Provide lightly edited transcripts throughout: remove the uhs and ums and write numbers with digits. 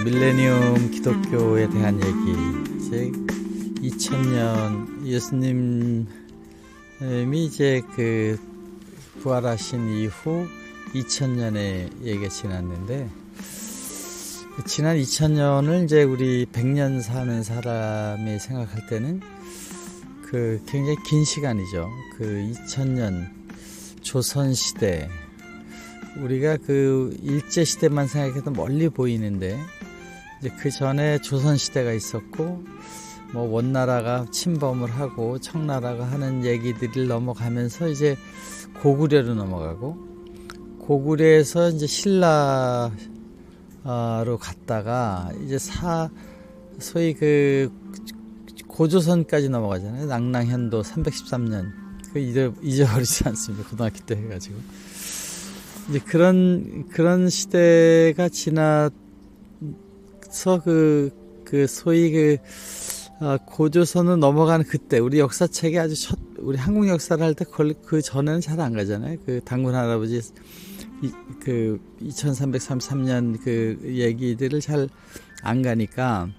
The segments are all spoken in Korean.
밀레니엄 기독교에 대한 얘기. 이제 2000년 예수님이 이제 그 부활하신 이후 2000년의 얘기가 지났는데, 지난 2000년을 이제 우리 100년 사는 사람이 생각할 때는 그 굉장히 긴 시간이죠. 그 2000년 조선시대, 우리가 그 일제시대만 생각해도 멀리 보이는데, 이제 그 전에 조선시대가 있었고, 뭐 원나라가 침범을 하고 청나라가 하는 얘기들을 넘어가면서 이제 고구려로 넘어가고, 고구려에서 이제 신라로 갔다가 이제 소위 그 고조선까지 넘어가잖아요. 낙랑현도 313년. 그 잊어버리지 않습니다. 고등학교 때 해가지고. 이제 그런 시대가 지나서 그 소위 고조선으로 넘어가는 그때, 우리 역사책에 아주 우리 한국 역사를 할 때 그 전에는 잘 안 가잖아요. 그 당군 할아버지 그 2333년 그 얘기들을 잘 안 가니까,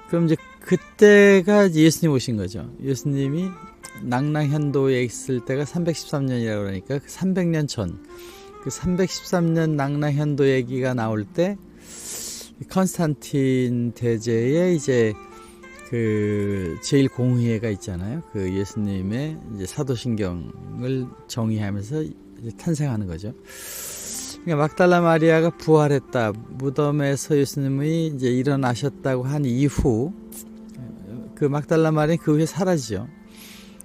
그럼 이제 그때가 예수님 오신 거죠. 예수님이 낙랑현도에 있을 때가 313년이라고 그러니까 그 300년 전, 그 313년 낙랑현도 얘기가 나올 때 컨스탄틴 대제의 이제 그 제1공의회가 있잖아요. 그 예수님의 이제 사도신경을 정의하면서 이제 탄생하는 거죠. 그러니까 막달라 마리아가 부활했다, 무덤에서 예수님이 이제 일어나셨다고 한 이후, 그 막달라 마리아는 그 후에 사라지죠.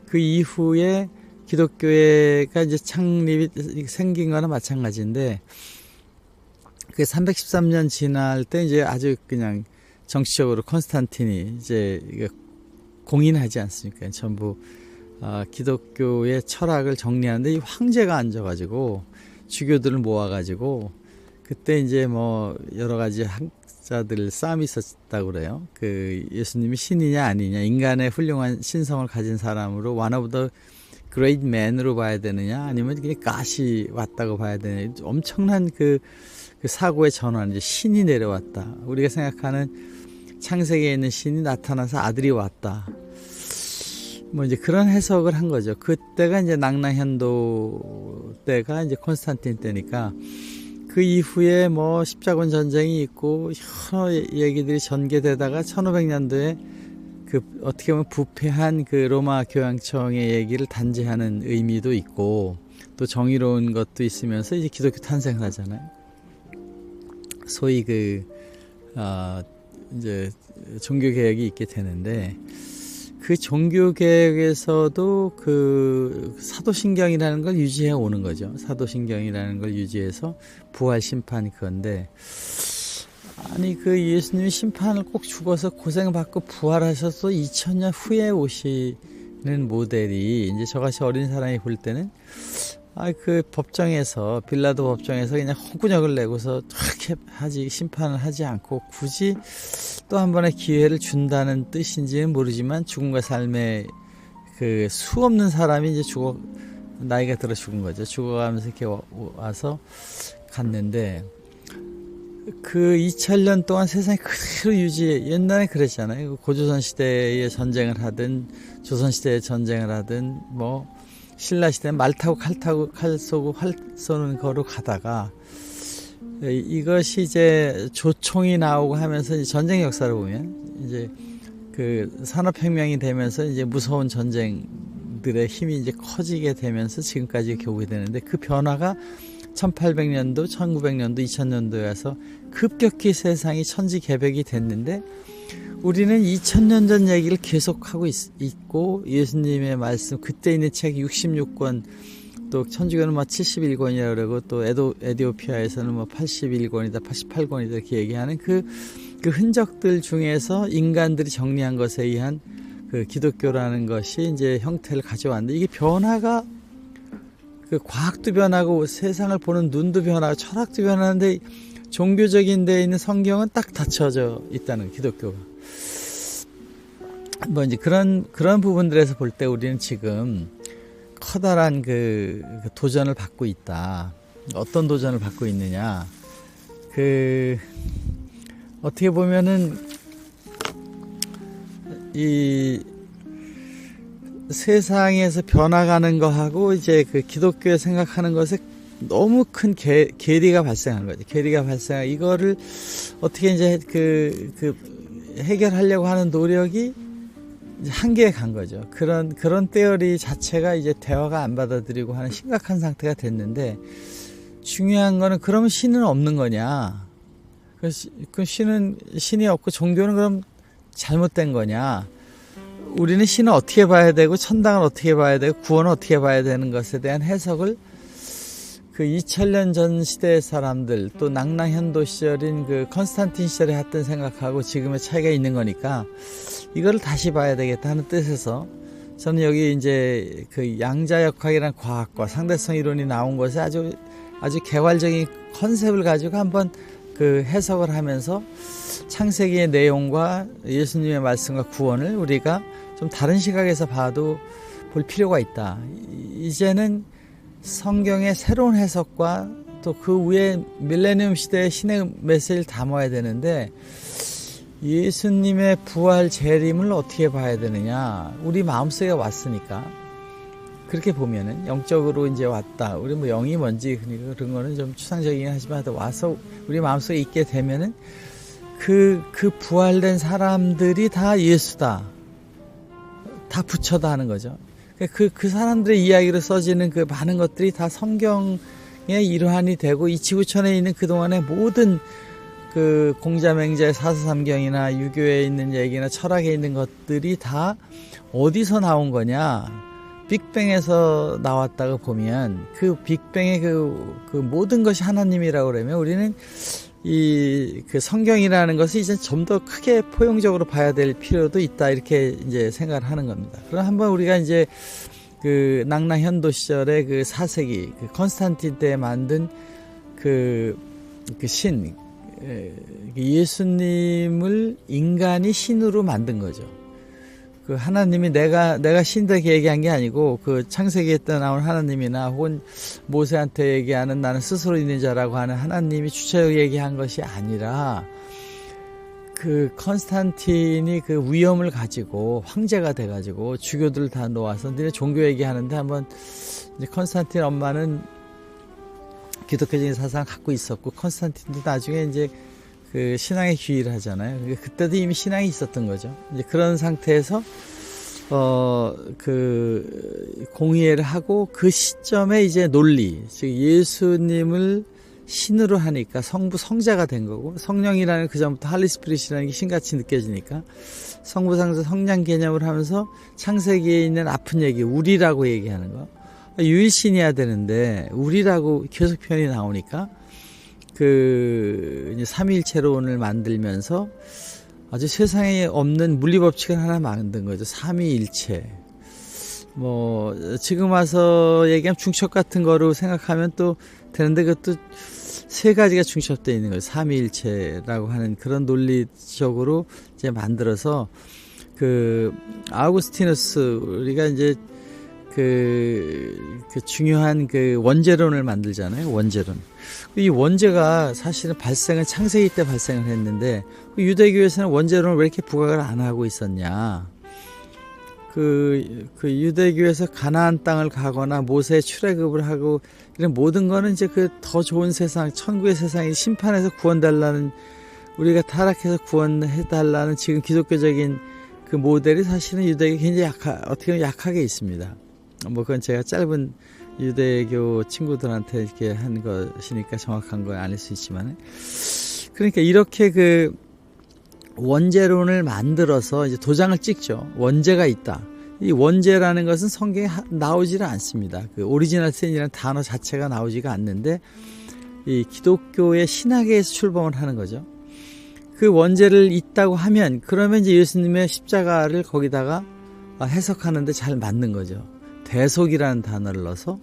그 이후에 기독교회가 이제 창립이 생긴 거나 마찬가지인데, 그 313년 지날 때 이제 아주 그냥 정치적으로 컨스탄틴이 이제 공인하지 않습니까? 전부 기독교의 철학을 정리하는데, 이 황제가 앉아가지고 주교들을 모아가지고, 그때 이제 뭐 여러 가지 학자들 싸움이 있었다고 그래요. 그 예수님이 신이냐 아니냐, 인간의 훌륭한 신성을 가진 사람으로 one of the great man으로 봐야 되느냐, 아니면 그냥 가시 왔다고 봐야 되느냐, 엄청난 그 사고의 전환, 이제 신이 내려왔다. 우리가 생각하는 창세기에 있는 신이 나타나서 아들이 왔다. 뭐 이제 그런 해석을 한 거죠. 그때가 이제 낙랑현도 때가 이제 콘스탄틴 때니까, 그 이후에 뭐 십자군 전쟁이 있고 여러 얘기들이 전개되다가 1500년도에 그 어떻게 보면 부패한 그 로마 교황청의 얘기를 단죄하는 의미도 있고, 또 정의로운 것도 있으면서 이제 기독교 탄생을 하잖아요. 소위 이제 종교개혁이 있게 되는데, 그 종교개혁에서도 그 사도신경이라는 걸 유지해 오는 거죠. 사도신경이라는 걸 유지해서 부활 심판, 그건데, 아니 그 예수님이 심판을 꼭 죽어서 고생받고 부활하셔서 2000년 후에 오시는 모델이, 이제 저같이 어린 사람이 볼 때는 그 법정에서, 빌라도 법정에서 그냥 홍군역을 내고서 그렇게 심판을 하지 않고 굳이 또 한 번의 기회를 준다는 뜻인지는 모르지만, 죽음과 삶의 그 수 없는 사람이 이제 나이가 들어 죽은 거죠. 죽어가면서 이렇게 와서 갔는데, 그 2000년 동안 세상이 그대로 옛날에 그랬잖아요. 고조선 시대에 전쟁을 하든 조선 시대에 전쟁을 하든, 뭐 신라 시대는 말 타고 칼 쏘고 활 쏘는 거로 가다가, 이것이 이제 조총이 나오고 하면서 이제 전쟁 역사를 보면, 이제 그 산업혁명이 되면서 이제 무서운 전쟁들의 힘이 이제 커지게 되면서 지금까지 이렇게 오게 되는데, 그 변화가 1800년도, 1900년도, 2000년도에 와서 급격히 세상이 천지개벽이 됐는데, 우리는 2000년 전 얘기를 계속하고 있고, 예수님의 말씀, 그때 있는 책 66권, 또 천주교는 뭐 71권이라고 그러고, 또 에티오피아에서는 뭐 81권이다, 88권이다 이렇게 얘기하는 그 흔적들 중에서 인간들이 정리한 것에 의한 그 기독교라는 것이 이제 형태를 가져왔는데, 이게 변화가, 그 과학도 변하고 세상을 보는 눈도 변하고 철학도 변하는데, 종교적인 데에 있는 성경은 딱 닫혀져 있다는, 기독교가. 뭐 이제 그런 부분들에서 볼 때 우리는 지금 커다란 그 도전을 받고 있다. 어떤 도전을 받고 있느냐? 어떻게 보면은 이 세상에서 변화가는 거하고 이제 그 기독교에 생각하는 것에 너무 큰 괴리가 발생한 거죠. 괴리가 발생한 이거를 어떻게 이제 해결하려고 하는 노력이 이제 한계에 간 거죠. 그런 테오리 자체가 이제 대화가 안 받아들이고 하는 심각한 상태가 됐는데, 중요한 거는 그러면 신은 없는 거냐? 그 신이 없고 종교는 그럼 잘못된 거냐? 우리는 신을 어떻게 봐야 되고 천당을 어떻게 봐야 되고 구원을 어떻게 봐야 되는 것에 대한 해석을 그 2000년 전 시대의 사람들, 또 낭랑현도 시절인 그 컨스탄틴 시절에 했던 생각하고 지금의 차이가 있는 거니까 이거를 다시 봐야 되겠다 하는 뜻에서 저는 여기 이제 그 양자역학이라는 과학과 상대성 이론이 나온 것에 아주 개괄적인 컨셉을 가지고 한번 그 해석을 하면서 창세기의 내용과 예수님의 말씀과 구원을 우리가 좀 다른 시각에서 봐도 볼 필요가 있다. 이제는 성경의 새로운 해석과 또 그 위에 밀레니엄 시대의 신의 메시지를 담아야 되는데, 예수님의 부활 재림을 어떻게 봐야 되느냐. 우리 마음속에 왔으니까 그렇게 보면은 영적으로 이제 왔다. 우리 뭐 영이 뭔지 그런 거는 좀 추상적이긴 하지만 와서 우리 마음속에 있게 되면은 그 부활된 사람들이 다 예수다, 다 부처다 하는 거죠. 그 사람들의 이야기로 써지는 그 많은 것들이 다 성경의 일환이 되고, 이 지구촌에 있는 그동안의 모든 그 공자맹자의 사서삼경이나 유교에 있는 얘기나 철학에 있는 것들이 다 어디서 나온 거냐? 빅뱅에서 나왔다고 보면 그 빅뱅의 그 모든 것이 하나님이라고 그러면 우리는 그 성경이라는 것을 이제 좀 더 크게 포용적으로 봐야 될 필요도 있다, 이렇게 이제 생각을 하는 겁니다. 그럼 한번 우리가 이제 그 낭랑현도 시절에 그 4세기 그 컨스탄틴 때 만든 그 신, 예수님을 인간이 신으로 만든 거죠. 그 하나님이 내가 신다 얘기한 게 아니고, 그 창세기에 나온 하나님이나 혹은 모세한테 얘기하는 나는 스스로 있는 자라고 하는 하나님이 주체적으로 얘기한 것이 아니라, 그 컨스탄틴이 그 위엄을 가지고 황제가 돼가지고 주교들 다 놓아서 너네 종교 얘기하는데, 한번 이제 컨스탄틴 엄마는 기독교적인 사상을 갖고 있었고, 컨스탄틴도 나중에 이제 그 신앙의 귀의를 하잖아요. 그때도 이미 신앙이 있었던 거죠. 이제 그런 상태에서 그 공의회를 하고, 그 시점에 이제 논리, 즉 예수님을 신으로 하니까 성자가 된 거고, 성령이라는 그 전부터 할리스피릿이라는 게 신같이 느껴지니까 성부, 상자, 성령 개념을 하면서 창세기에 있는 아픈 얘기, 우리라고 얘기하는 거, 유일신이어야 되는데 우리라고 계속 표현이 나오니까 그 이제 삼위일체론을 만들면서 아주 세상에 없는 물리법칙을 하나 만든 거죠. 삼위일체. 뭐 지금 와서 얘기하면 중첩 같은 거로 생각하면 또 되는데, 그것도 세 가지가 중첩되어 있는 거예요. 삼위일체라고 하는 그런 논리적으로 이제 만들어서, 그 아우구스티누스, 우리가 이제 그 중요한 그 원죄론을 만들잖아요. 원죄론. 이 원죄가 사실은 발생은 창세기 때 발생을 했는데, 유대교에서는 원죄론을 왜 이렇게 부각을 안 하고 있었냐. 그 유대교에서 가나안 땅을 가거나 모세의 출애굽을 하고 이런 모든 거는 이제 그 더 좋은 세상, 천국의 세상이 심판에서 구원달라는, 우리가 타락해서 구원해달라는 지금 기독교적인 그 모델이 사실은 유대교에 굉장히 어떻게 보면 약하게 있습니다. 뭐 그건 제가 짧은 유대교 친구들한테 이렇게 한 것이니까 정확한 건 아닐 수 있지만, 그러니까 이렇게 그 원죄론을 만들어서 이제 도장을 찍죠. 원죄가 있다. 이 원죄라는 것은 성경에 나오지를 않습니다. 그 오리지널 신이라는 단어 자체가 나오지가 않는데, 이 기독교의 신학에서 출범을 하는 거죠. 그 원죄를 있다고 하면, 그러면 이제 예수님의 십자가를 거기다가 해석하는데 잘 맞는 거죠. 대속이라는 단어를 넣어서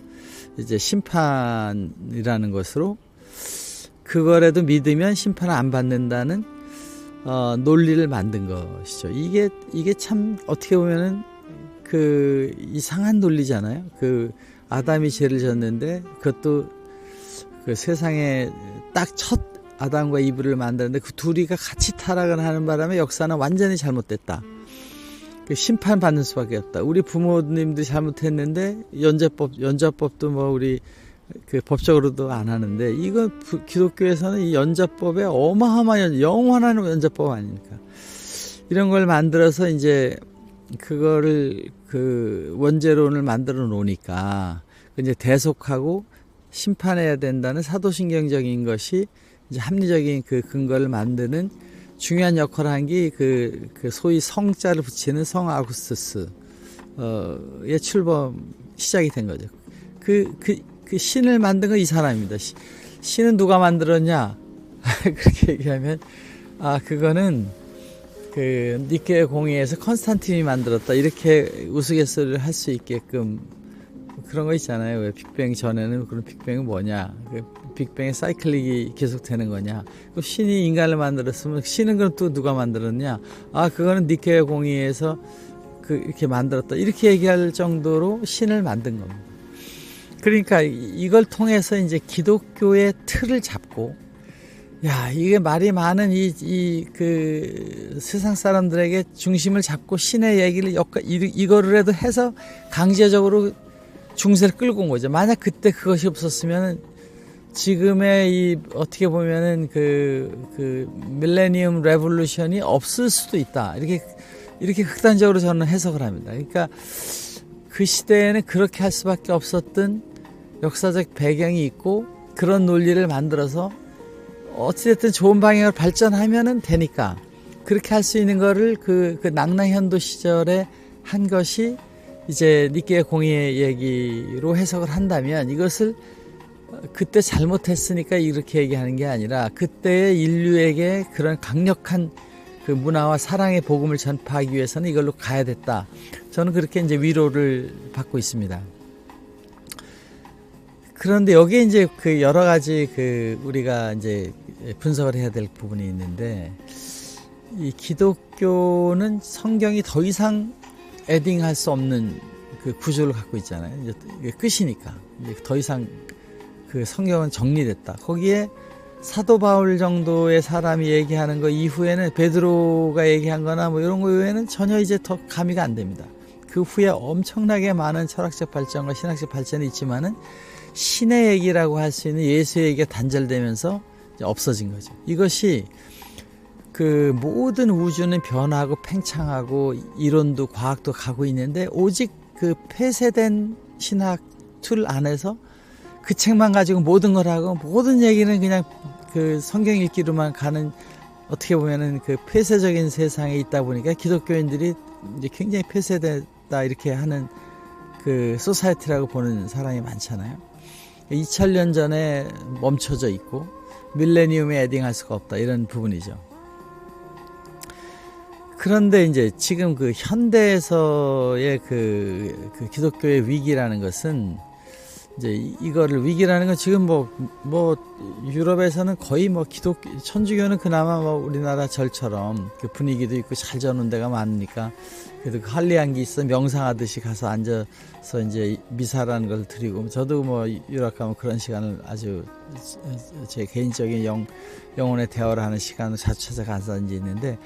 이제 심판이라는 것으로, 그거라도 믿으면 심판을 안 받는다는 논리를 만든 것이죠. 이게 참 어떻게 보면은 그 이상한 논리잖아요. 그 아담이 죄를 졌는데, 그것도 그 세상에 딱 첫 아담과 이브를 만드는데 그 둘이가 같이 타락을 하는 바람에 역사는 완전히 잘못됐다. 심판받는 수밖에 없다. 우리 부모님도 잘못했는데 연좌법도 뭐 우리 그 법적으로도 안 하는데 이거 기독교에서는 이 연좌법에 어마어마한 영원한 연좌법 아닙니까? 이런 걸 만들어서 이제 그거를 그 원죄론을 만들어 놓으니까 이제 대속하고 심판해야 된다는 사도신경적인 것이 이제 합리적인 그 근거를 만드는 중요한 역할을 한 게 그 소위 성자를 붙이는 성 아구스투스의 출범 시작이 된 거죠. 그 신을 만든 건 이 사람입니다. 신은 누가 만들었냐? 그렇게 얘기하면 그거는 그 니케 공의에서 컨스탄틴이 만들었다. 이렇게 우스갯소리를 할 수 있게끔 그런 거 있잖아요. 왜 빅뱅 전에는 그런 빅뱅은 뭐냐? 그 빅뱅의 사이클릭이 계속되는 거냐? 그 신이 인간을 만들었으면 신은 그럼 또 누가 만들었냐? 그거는 니케 공의에서 이렇게 만들었다. 이렇게 얘기할 정도로 신을 만든 겁니다. 그러니까 이걸 통해서 이제 기독교의 틀을 잡고, 이게 말이 많은 그 세상 사람들에게 중심을 잡고 신의 얘기를 이거를 해서 강제적으로 중세를 끌고 온 거죠. 만약 그때 그것이 없었으면 지금의 어떻게 보면은 그 밀레니엄 레볼루션이 없을 수도 있다. 이렇게 극단적으로 저는 해석을 합니다. 그러니까 그 시대에는 그렇게 할 수밖에 없었던 역사적 배경이 있고 그런 논리를 만들어서 어찌됐든 좋은 방향으로 발전하면은 되니까 그렇게 할 수 있는 거를 그 낙랑현도 시절에 한 것이 이제 니케 공의의 얘기로 해석을 한다면 이것을 그때 잘못했으니까 이렇게 얘기하는 게 아니라 그때의 인류에게 그런 강력한 그 문화와 사랑의 복음을 전파하기 위해서는 이걸로 가야 됐다. 저는 그렇게 이제 위로를 받고 있습니다. 그런데 여기에 이제 그 여러 가지 우리가 이제 분석을 해야 될 부분이 있는데 이 기독교는 성경이 더 이상 에딩할 수 없는 그 구조를 갖고 있잖아요. 이제 끝이니까. 이제 더 이상 그 성경은 정리됐다. 거기에 사도 바울 정도의 사람이 얘기하는 거 이후에는 베드로가 얘기한 거나 뭐 이런 거 이후에는 전혀 이제 더 가미가 안 됩니다. 그 후에 엄청나게 많은 철학적 발전과 신학적 발전이 있지만은 신의 얘기라고 할 수 있는 예수의 얘기가 단절되면서 이제 없어진 거죠. 이것이 그 모든 우주는 변하고 팽창하고 이론도 과학도 가고 있는데 오직 그 폐쇄된 신학 틀 안에서 그 책만 가지고 모든 걸 하고 모든 얘기는 그냥 그 성경 읽기로만 가는 어떻게 보면은 그 폐쇄적인 세상에 있다 보니까 기독교인들이 이제 굉장히 폐쇄됐다 이렇게 하는 그 소사이티라고 보는 사람이 많잖아요. 2000년 전에 멈춰져 있고 밀레니엄에 에딩할 수가 없다 이런 부분이죠. 그런데 이제 지금 그 현대에서의 그 기독교의 위기라는 것은 이제 이거를 위기라는 건 지금 뭐 유럽에서는 거의 뭐 천주교는 그나마 뭐 우리나라 절처럼 그 분위기도 있고 잘 저는 데가 많으니까 그래도 그 한리안기 있어 명상하듯이 가서 앉아서 이제 미사라는 걸 드리고 저도 뭐 유럽 가면 그런 시간을 아주 제 개인적인 영혼의 대화를 하는 시간을 자주 찾아가서 이제 있는데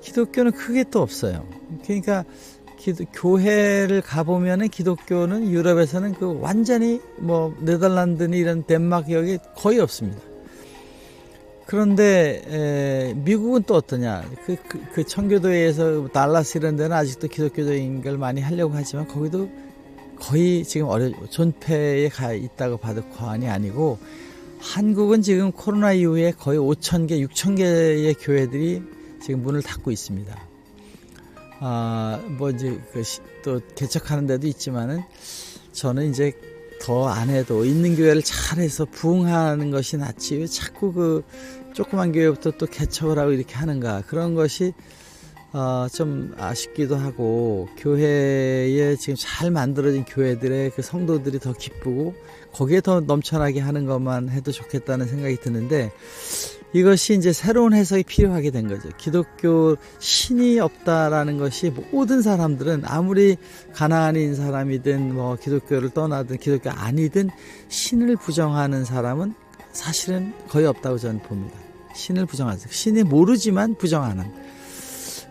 기독교는 크게 또 없어요. 그러니까 교회를 가보면은 기독교는 유럽에서는 그 완전히 뭐 네덜란드니 이런 덴마크 여기 거의 없습니다. 그런데 미국은 또 어떠냐? 그 청교도에서 달라스 이런 데는 아직도 기독교적인 걸 많이 하려고 하지만 거기도 거의 지금 존폐에 가 있다고 봐도 과언이 아니고 한국은 지금 코로나 이후에 거의 5,000개, 6,000개의 교회들이 지금 문을 닫고 있습니다. 뭐 이제 또 개척하는 데도 있지만은 저는 이제 더 안 해도 있는 교회를 잘해서 부흥하는 것이 낫지 왜 자꾸 그 조그만 교회부터 또 개척을 하고 이렇게 하는가 그런 것이 좀 아쉽기도 하고 교회에 지금 잘 만들어진 교회들의 그 성도들이 더 기쁘고 거기에 더 넘쳐나게 하는 것만 해도 좋겠다는 생각이 드는데 이것이 이제 새로운 해석이 필요하게 된 거죠. 기독교 신이 없다라는 것이 모든 사람들은 아무리 가나안인 사람이든 뭐 기독교를 떠나든 기독교 아니든 신을 부정하는 사람은 사실은 거의 없다고 저는 봅니다. 신을 부정하는, 신이 모르지만 부정하는.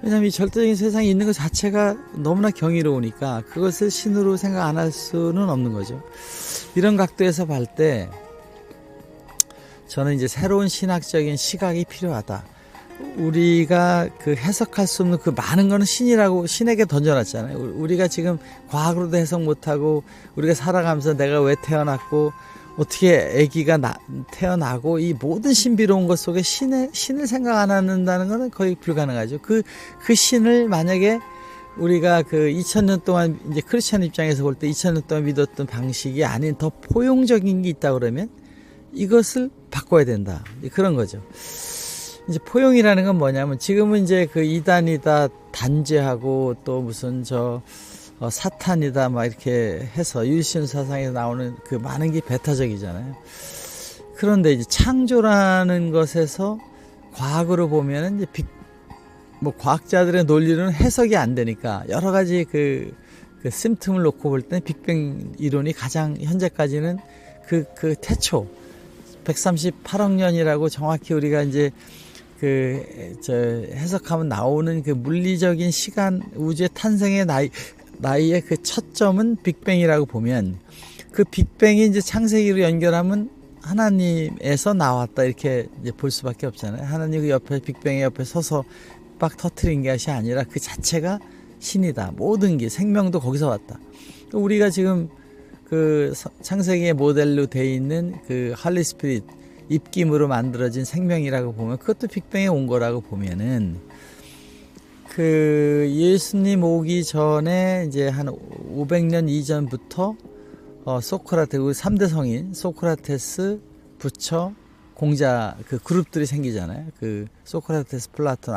왜냐하면 이 절대적인 세상에 있는 것 자체가 너무나 경이로우니까 그것을 신으로 생각 안 할 수는 없는 거죠. 이런 각도에서 볼 때 저는 이제 새로운 신학적인 시각이 필요하다. 우리가 그 해석할 수 없는 그 많은 거는 신이라고 신에게 던져놨잖아요. 우리가 지금 과학으로도 해석 못하고 우리가 살아가면서 내가 왜 태어났고 어떻게 아기가 태어나고 이 모든 신비로운 것 속에 신을 생각 안 한다는 것은 거의 불가능하죠. 그 신을 만약에 우리가 그 2000년 동안 이제 크리스천 입장에서 볼 때 2000년 동안 믿었던 방식이 아닌 더 포용적인 게 있다 그러면 이것을 바꿔야 된다. 그런 거죠. 이제 포용이라는 건 뭐냐면 지금은 이제 그 이단이다 단죄하고 또 무슨 사탄이다 막 이렇게 해서 유리신 사상에서 나오는 그 많은 게 배타적이잖아요. 그런데 이제 창조라는 것에서 과학으로 보면은 이제 뭐 과학자들의 논리로는 해석이 안 되니까 여러 가지 그 심틈을 놓고 볼 때는 빅뱅 이론이 가장 현재까지는 그 태초 138억 년이라고 정확히 우리가 이제 해석하면 나오는 그 물리적인 시간 우주의 탄생의 나이의 그 첫점은 빅뱅이라고 보면 그 빅뱅이 이제 창세기로 연결하면 하나님에서 나왔다 이렇게 이제 볼 수밖에 없잖아요. 하나님 그 옆에 빅뱅의 옆에 서서 빡 터트린 것이 아니라 그 자체가 신이다. 모든 게 생명도 거기서 왔다. 우리가 지금 그 창세기의 모델로 돼 있는 그 할리 스피릿 입김으로 만들어진 생명이라고 보면 그것도 빅뱅에 온 거라고 보면은 그 예수님 오기 전에 이제 한 500년 이전부터 소크라테스 3대 성인 소크라테스 부처 공자 그 그룹들이 생기잖아요. 그 소크라테스 플라톤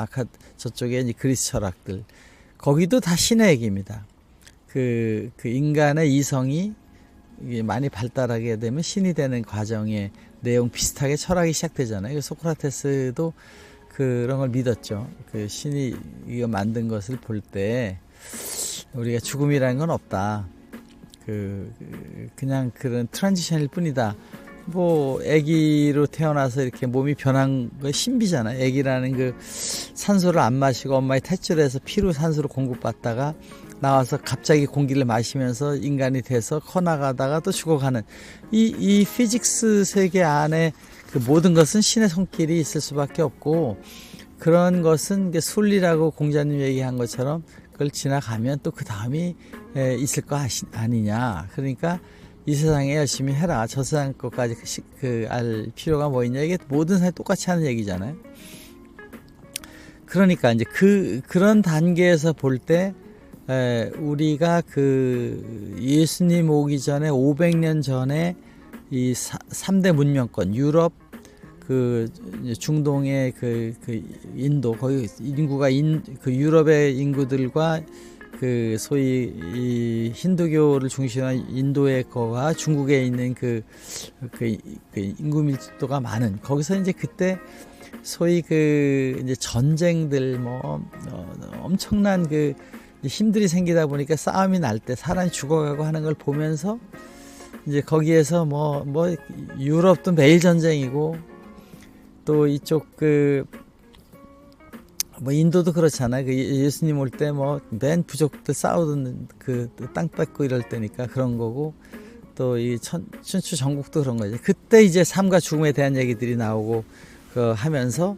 저쪽에 이제 그리스 철학들 거기도 다 신의 얘기입니다. 그 인간의 이성이 이게 많이 발달하게 되면 신이 되는 과정의 내용 비슷하게 철학이 시작되잖아요. 소크라테스도 그런 걸 믿었죠. 그 신이 이거 만든 것을 볼 때 우리가 죽음이라는 건 없다. 그냥 그런 트랜지션일 뿐이다. 뭐 아기로 태어나서 이렇게 몸이 변한 거 신비잖아요. 아기라는 그 산소를 안 마시고 엄마의 탯줄에서 피로 산소를 공급받다가 나와서 갑자기 공기를 마시면서 인간이 돼서 커나가다가 또 죽어가는 이 피직스 세계 안에 그 모든 것은 신의 손길이 있을 수밖에 없고 그런 것은 순리라고 공자님 얘기한 것처럼 그걸 지나가면 또 그 다음이 있을 거 아니냐. 그러니까 이 세상에 열심히 해라. 저 세상 것까지 알 필요가 뭐 있냐. 이게 모든 사람이 똑같이 하는 얘기잖아요. 그러니까 이제 그런 단계에서 볼 때 우리가 그 예수님 오기 전에 500년 전에 이 3대 문명권 유럽 그 중동의 그 인도 거기 인구가 그 유럽의 인구들과 그 소위 이 힌두교를 중심한 인도의 거와 중국에 있는 그 인구 밀집도가 많은 거기서 이제 그때 소위 그 이제 전쟁들 엄청난 그 힘들이 생기다 보니까 싸움이 날 때 사람이 죽어가고 하는 걸 보면서 이제 거기에서 유럽도 매일 전쟁이고 또 이쪽 인도도 그렇잖아요. 그 예수님 올 때 맨 부족들 싸우던 그 땅 뺏고 이럴 때니까 그런 거고 또 이 춘추 전국도 그런 거죠. 그때 이제 삶과 죽음에 대한 얘기들이 나오고 하면서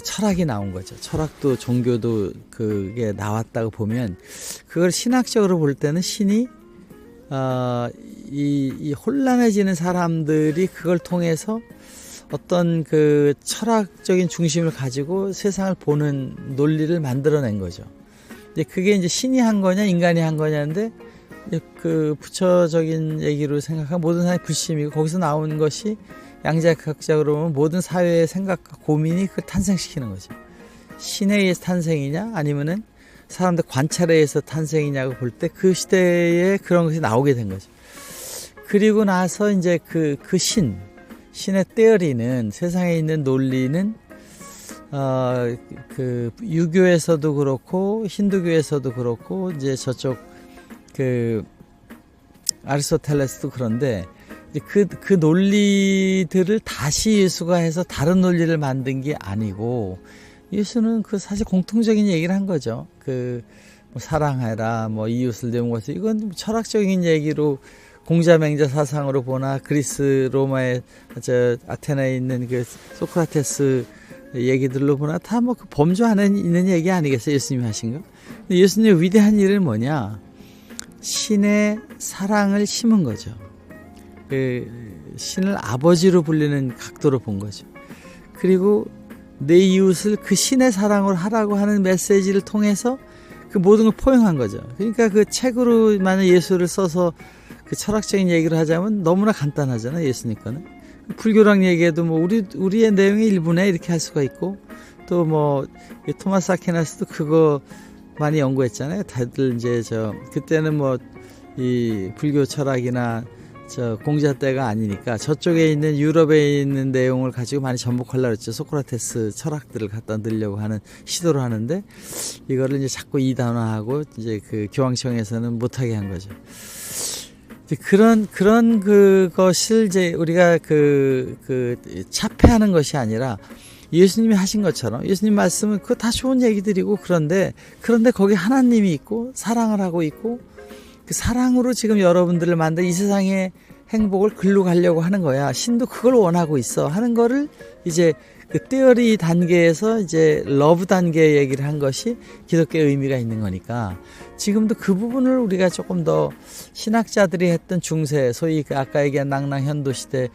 철학이 나온 거죠. 철학도 종교도 그게 나왔다고 보면 그걸 신학적으로 볼 때는 신이 이 혼란해지는 사람들이 그걸 통해서 어떤 그 철학적인 중심을 가지고 세상을 보는 논리를 만들어낸 거죠. 이제 그게 이제 신이 한 거냐 인간이 한 거냐인데 그 부처적인 얘기로 생각하면 모든 사람이 불심이고 거기서 나오는 것이 양자역학적으로 보면 모든 사회의 생각과 고민이 그걸 탄생시키는 거죠. 신에 의해서 탄생이냐 아니면은 사람들 관찰에 의해서 탄생이냐고 볼 때 그 시대에 그런 것이 나오게 된 거죠. 그리고 나서 이제 그 신의 때어리는 세상에 있는 논리는 그 유교에서도 그렇고 힌두교에서도 그렇고 이제 저쪽 그 아리스토텔레스도 그런데 그 논리들을 다시 예수가 해서 다른 논리를 만든 게 아니고, 예수는 그 사실 공통적인 얘기를 한 거죠. 뭐 사랑해라, 뭐 이웃을 내 몸과 같이, 이건 철학적인 얘기로 공자맹자 사상으로 보나 그리스 로마의 아테네에 있는 그 소크라테스 얘기들로 보나 다 뭐 그 범주 안에 있는 얘기 아니겠어요? 예수님이 하신 거. 예수님의 위대한 일은 뭐냐? 신의 사랑을 심은 거죠. 신을 아버지로 불리는 각도로 본 거죠. 그리고 내 이웃을 그 신의 사랑으로 하라고 하는 메시지를 통해서 그 모든 걸 포용한 거죠. 그러니까 그 책으로 만약 예수를 써서 그 철학적인 얘기를 하자면 너무나 간단하잖아요. 예수님 거는. 불교랑 얘기해도 뭐 우리의 내용의 일부네 이렇게 할 수가 있고, 또 뭐 토마스 아퀴나스도 그거 많이 연구했잖아요. 다들 이제 그때는 뭐 이 불교 철학이나 공자 때가 아니니까 저쪽에 있는 유럽에 있는 내용을 가지고 많이 접목하려고 했죠. 소크라테스 철학들을 갖다 넣으려고 하는 시도를 하는데, 이거를 이제 자꾸 이단화하고 이제 그 교황청에서는 못하게 한 거죠. 그런 그것을 이제 우리가 차폐하는 것이 아니라 예수님이 하신 것처럼, 예수님 말씀은 그거 다 좋은 얘기들이고, 그런데 거기 하나님이 있고 사랑을 하고 있고, 그 사랑으로 지금 여러분들을 만든 이 세상의 행복을 글로 가려고 하는 거야. 신도 그걸 원하고 있어 하는 거를 이제 그 티어리 단계에서 이제 러브 단계 얘기를 한 것이 기독교의 의미가 있는 거니까, 지금도 그 부분을 우리가 조금 더 신학자들이 했던 중세, 소위 아까 얘기한 낭랑 현도 시대,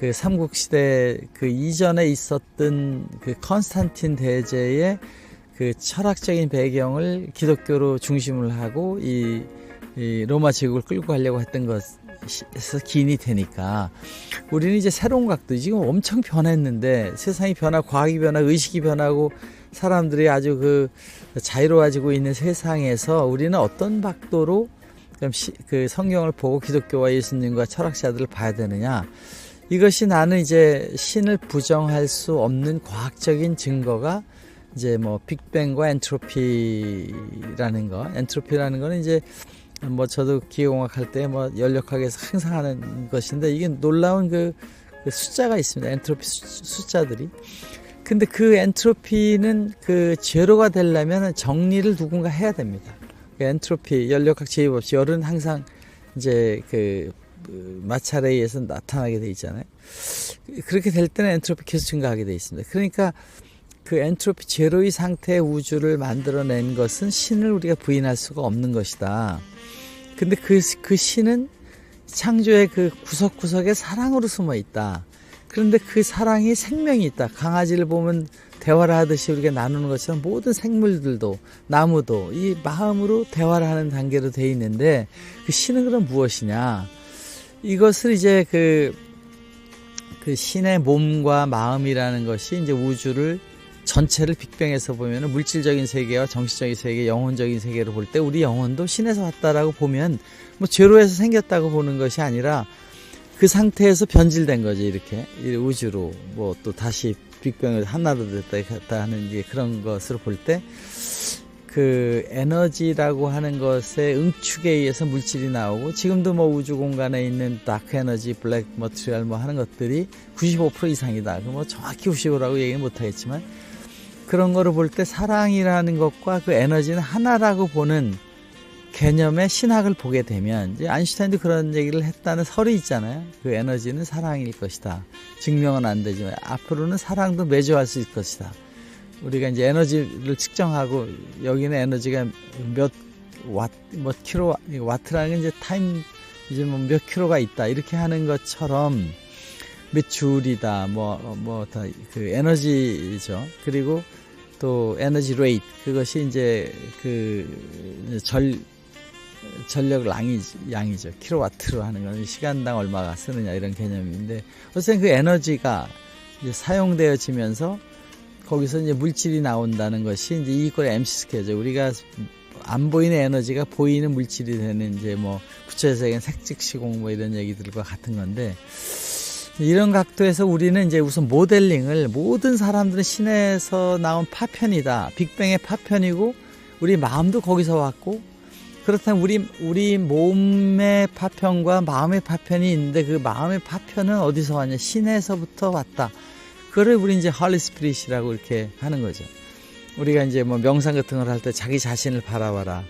그 삼국시대 그 이전에 있었던 그 컨스탄틴 대제의 그 철학적인 배경을 기독교로 중심을 하고 이 로마 제국을 끌고 가려고 했던 것에서 기인이 되니까, 우리는 이제 새로운 각도, 지금 엄청 변했는데, 세상이 변하고 과학이 변하고 의식이 변하고 사람들이 아주 그 자유로워지고 있는 세상에서 우리는 어떤 각도로 그 성경을 보고 기독교와 예수님과 철학자들을 봐야 되느냐. 이것이 나는 이제 신을 부정할 수 없는 과학적인 증거가 이제 뭐 빅뱅과 엔트로피라는 거. 엔트로피라는 거는 이제 뭐 저도 기계공학 할 때 뭐 연력학에서 항상 하는 것인데, 이게 놀라운 그 숫자가 있습니다. 엔트로피 숫자들이. 근데 그 엔트로피는 그 제로가 되려면 정리를 누군가 해야 됩니다. 그 엔트로피, 연력학 제입 없이 열은 항상 이제 그 마찰에 의해서 나타나게 돼 있잖아요. 그렇게 될 때는 엔트로피 계속 증가하게 돼 있습니다. 그러니까 그 엔트로피 제로의 상태의 우주를 만들어낸 것은 신을 우리가 부인할 수가 없는 것이다. 근데 그 신은 창조의 그 구석구석에 사랑으로 숨어 있다. 그런데 그 사랑이 생명이 있다. 강아지를 보면 대화를 하듯이 우리가 나누는 것처럼 모든 생물들도, 나무도 이 마음으로 대화를 하는 단계로 돼 있는데, 그 신은 그럼 무엇이냐? 이것을 이제 그 신의 몸과 마음이라는 것이 이제 우주를 전체를 빅뱅에서 보면 물질적인 세계와 정신적인 세계, 영혼적인 세계로 볼 때 우리 영혼도 신에서 왔다라고 보면 뭐 제로에서 생겼다고 보는 것이 아니라 그 상태에서 변질된 거지. 이렇게 우주로 뭐 또 다시 빅뱅을 하나로 됐다 하는 이제 그런 것으로 볼 때, 그 에너지라고 하는 것의 응축에 의해서 물질이 나오고, 지금도 뭐 우주 공간에 있는 다크 에너지, 블랙 머티리얼 뭐 하는 것들이 95% 이상이다. 뭐 정확히 95라고 얘기는 못하겠지만, 그런 거를 볼 때 사랑이라는 것과 그 에너지는 하나라고 보는 개념의 신학을 보게 되면, 이제 아인슈타인도 그런 얘기를 했다는 설이 있잖아요. 그 에너지는 사랑일 것이다. 증명은 안 되지만 앞으로는 사랑도 매조할 수 있을 것이다. 우리가 이제 에너지를 측정하고 여기는 에너지가 몇 킬로와트라는 게 이제 타임, 이제 뭐 몇 킬로가 있다 이렇게 하는 것처럼, 몇 줄이다 다 그 에너지죠. 그리고 또 에너지 레이트, 그것이 이제 그 전력 양이죠. 킬로와트로 하는 건 시간당 얼마가 쓰느냐 이런 개념인데, 어쨌든 그 에너지가 이제 사용되어지면서 거기서 이제 물질이 나온다는 것이 이제 이걸 MC 스퀘어죠. 우리가 안 보이는 에너지가 보이는 물질이 되는, 이제 뭐 부처에서 얘기하는 색즉시공 뭐 이런 얘기들과 같은 건데, 이런 각도에서 우리는 이제 우선 모델링을, 모든 사람들은 신에서 나온 파편이다. 빅뱅의 파편이고 우리 마음도 거기서 왔고, 그렇다면 우리 몸의 파편과 마음의 파편이 있는데 그 마음의 파편은 어디서 왔냐? 신에서부터 왔다. 그걸 우리 이제 홀리 스피릿이라고 이렇게 하는 거죠. 우리가 이제 뭐 명상 같은 걸 할 때 자기 자신을 바라봐라.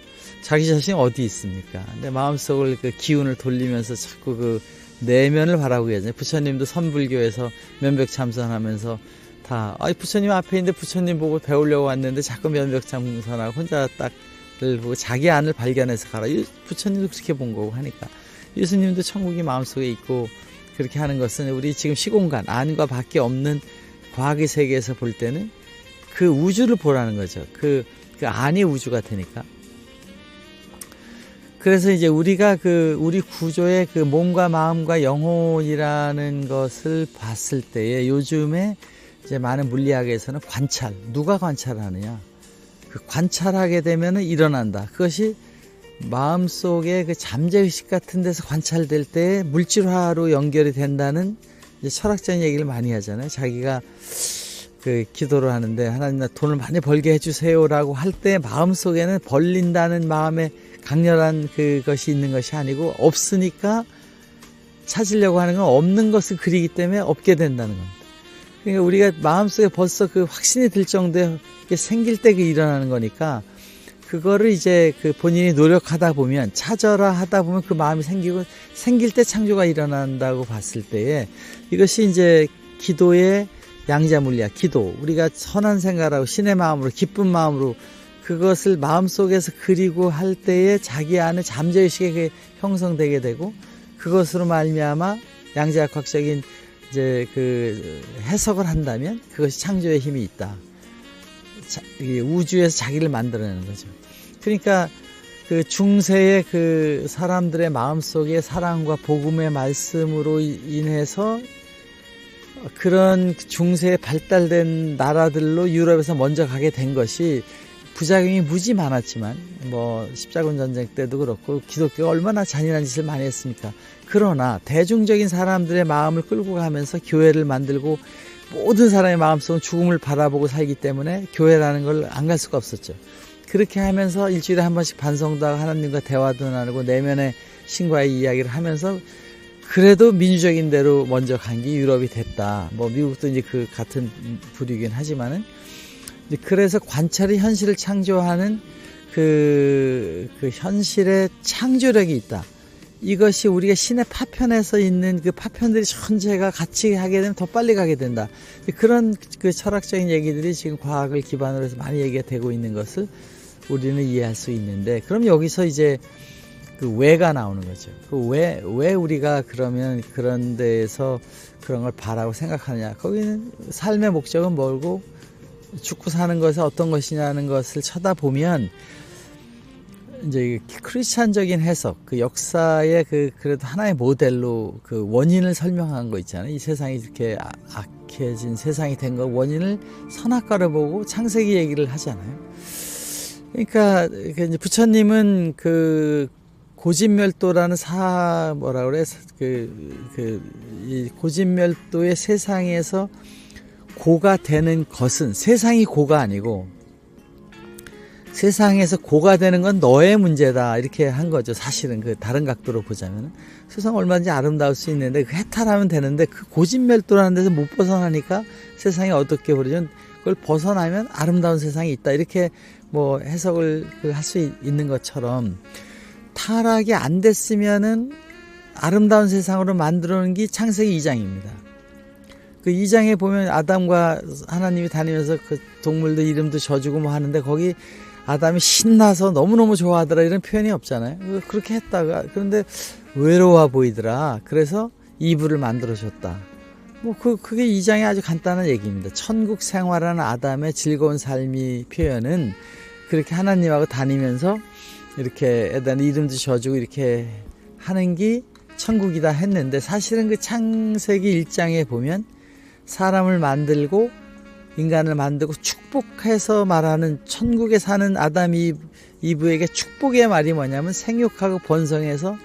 자기 자신이 어디 있습니까? 근데 마음속을 그 기운을 돌리면서 자꾸 그 내면을 바라보고 계세요. 부처님도 선불교에서 면벽 참선하면서 다, 부처님 앞에 있는데 부처님 보고 배우려고 왔는데 자꾸 면벽 참선하고 혼자 딱을 보고 자기 안을 발견해서 가라. 부처님도 그렇게 본 거고 하니까. 예수님도 천국이 마음속에 있고 그렇게 하는 것은 우리 지금 시공간, 안과 밖에 없는 과학의 세계에서 볼 때는 그 우주를 보라는 거죠. 그 안이 우주가 되니까. 그래서 이제 우리가 우리 구조의 그 몸과 마음과 영혼이라는 것을 봤을 때에 요즘에 이제 많은 물리학에서는 관찰, 누가 관찰하느냐. 그 관찰하게 되면은 일어난다. 그것이 마음속에 그 잠재의식 같은 데서 관찰될 때 물질화로 연결이 된다는 이제 철학적인 얘기를 많이 하잖아요. 자기가 그 기도를 하는데 하나님 나 돈을 많이 벌게 해주세요라고 할 때 마음속에는 벌린다는 마음에 강렬한 그것이 있는 것이 아니고 없으니까 찾으려고 하는 건 없는 것을 그리기 때문에 없게 된다는 겁니다. 그러니까 우리가 마음속에 벌써 그 확신이 들 정도에 생길 때 그 일어나는 거니까 그거를 이제 그 본인이 노력하다 보면 찾아라 하다 보면 그 마음이 생기고 생길 때 창조가 일어난다고 봤을 때에 이것이 이제 기도의 양자물리학, 기도. 우리가 선한 생각하고 신의 마음으로 기쁜 마음으로 그것을 마음속에서 그리고 할 때에 자기 안에 잠재의식이 형성되게 되고 그것으로 말미암아 양자역학적인 이제 그 해석을 한다면 그것이 창조의 힘이 있다. 우주에서 자기를 만들어내는 거죠. 그러니까 그 중세의 그 사람들의 마음속에 사랑과 복음의 말씀으로 인해서 그런 중세에 발달된 나라들로 유럽에서 먼저 가게 된 것이 부작용이 무지 많았지만 뭐 십자군 전쟁 때도 그렇고 기독교가 얼마나 잔인한 짓을 많이 했습니까? 그러나 대중적인 사람들의 마음을 끌고 가면서 교회를 만들고 모든 사람의 마음속은 죽음을 바라보고 살기 때문에 교회라는 걸 안 갈 수가 없었죠. 그렇게 하면서 일주일에 한 번씩 반성도 하고 하나님과 대화도 나누고 내면의 신과의 이야기를 하면서 그래도 민주적인 대로 먼저 간 게 유럽이 됐다. 뭐 미국도 이제 그 같은 부류이긴 하지만은 그래서 관찰이 현실을 창조하는 그 현실의 창조력이 있다. 이것이 우리가 신의 파편에서 있는 그 파편들이 전체가 같이 하게 되면 더 빨리 가게 된다. 그런 그 철학적인 얘기들이 지금 과학을 기반으로 해서 많이 얘기가 되고 있는 것을 우리는 이해할 수 있는데, 그럼 여기서 이제 그 왜가 나오는 거죠. 그 왜 우리가 그러면 그런 데에서 그런 걸 바라고 생각하느냐. 거기는 삶의 목적은 뭐고 죽고 사는 것이 어떤 것이냐는 것을 쳐다보면 이제 크리스찬적인 해석, 그 역사의 그래도 하나의 모델로 그 원인을 설명한 거 있잖아요. 이 세상이 이렇게 악해진 세상이 된 거 원인을 선악과를 보고 창세기 얘기를 하잖아요. 그러니까 이제 부처님은 그 고진멸도라는 이 고진멸도의 세상에서 고가 되는 것은 세상이 고가 아니고 세상에서 고가 되는 건 너의 문제다 이렇게 한 거죠. 사실은 그 다른 각도로 보자면 세상 얼마든지 아름다울 수 있는데 그 해탈하면 되는데 그 고진멸도라는 데서 못 벗어나니까 세상이 어둡게 버리죠. 그걸 벗어나면 아름다운 세상이 있다 이렇게 뭐 해석을 할 수 있는 것처럼 타락이 안 됐으면은 아름다운 세상으로 만들어놓은 게 창세기 2장입니다. 그 2장에 보면 아담과 하나님이 다니면서 그 동물들 이름도 져주고 뭐 하는데 거기 아담이 신나서 너무너무 좋아하더라 이런 표현이 없잖아요. 그렇게 했다가 그런데 외로워 보이더라. 그래서 이브를 만들어줬다. 뭐 그게 2장의 아주 간단한 얘기입니다. 천국 생활하는 아담의 즐거운 삶이 표현은 그렇게 하나님하고 다니면서 이렇게 애단 이름도 져주고 이렇게 하는 게 천국이다 했는데 사실은 그 창세기 1장에 보면 사람을 만들고 인간을 만들고 축복해서 말하는 천국에 사는 아담 이브에게 축복의 말이 뭐냐면 생육하고 번성해서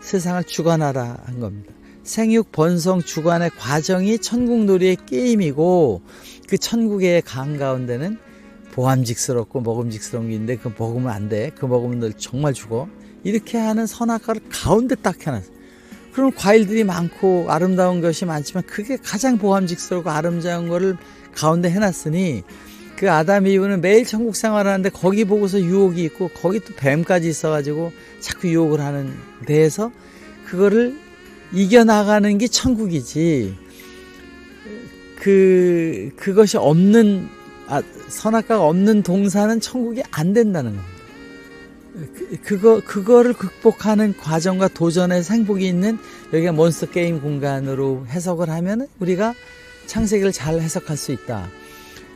세상을 주관하라 한 겁니다. 생육 번성 주관의 과정이 천국놀이의 게임이고 그 천국의 강 가운데는 보암직스럽고 먹음직스러운 게 있는데 그거 먹으면 안 돼. 그거 먹으면 너 정말 죽어. 이렇게 하는 선악과를 가운데 딱 해놨어. 그럼 과일들이 많고 아름다운 것이 많지만 그게 가장 보암직스럽고 아름다운 거를 가운데 해놨으니 그 아담 이브는 매일 천국 생활하는데 거기 보고서 유혹이 있고 거기 또 뱀까지 있어가지고 자꾸 유혹을 하는 데에서 그거를 이겨나가는 게 천국이지. 그것이 없는, 선악과가 없는 동산은 천국이 안 된다는 겁니다. 그거를 극복하는 과정과 도전에서 행복이 있는 여기가 몬스터 게임 공간으로 해석을 하면 우리가 창세기를 잘 해석할 수 있다.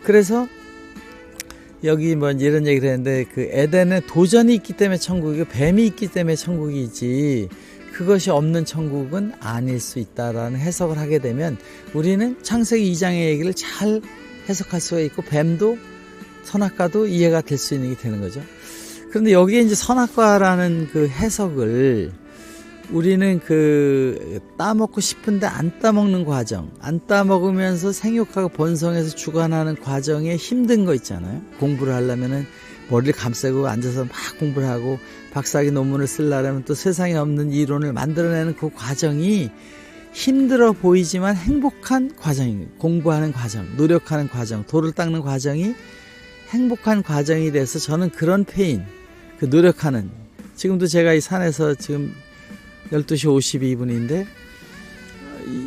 그래서 여기 뭐 이런 얘기를 했는데 그 에덴에 도전이 있기 때문에 천국이고 뱀이 있기 때문에 천국이지 그것이 없는 천국은 아닐 수 있다라는 해석을 하게 되면 우리는 창세기 2장의 얘기를 잘 해석할 수가 있고 뱀도 선악과도 이해가 될 수 있는 게 되는 거죠. 그런데 여기에 이제 선악과라는 그 해석을 우리는 그 따먹고 싶은데 안 따먹는 과정, 안 따먹으면서 생육하고 번성해서 주관하는 과정에 힘든 거 있잖아요. 공부를 하려면은 머리를 감싸고 앉아서 막 공부를 하고 박사학위 논문을 쓰려면 또 세상에 없는 이론을 만들어내는 그 과정이 힘들어 보이지만 행복한 과정이에요. 공부하는 과정, 노력하는 과정, 돌을 닦는 과정이 행복한 과정이 돼서 저는 그런 페인, 그 노력하는, 지금도 제가 이 산에서 지금 12시 52분인데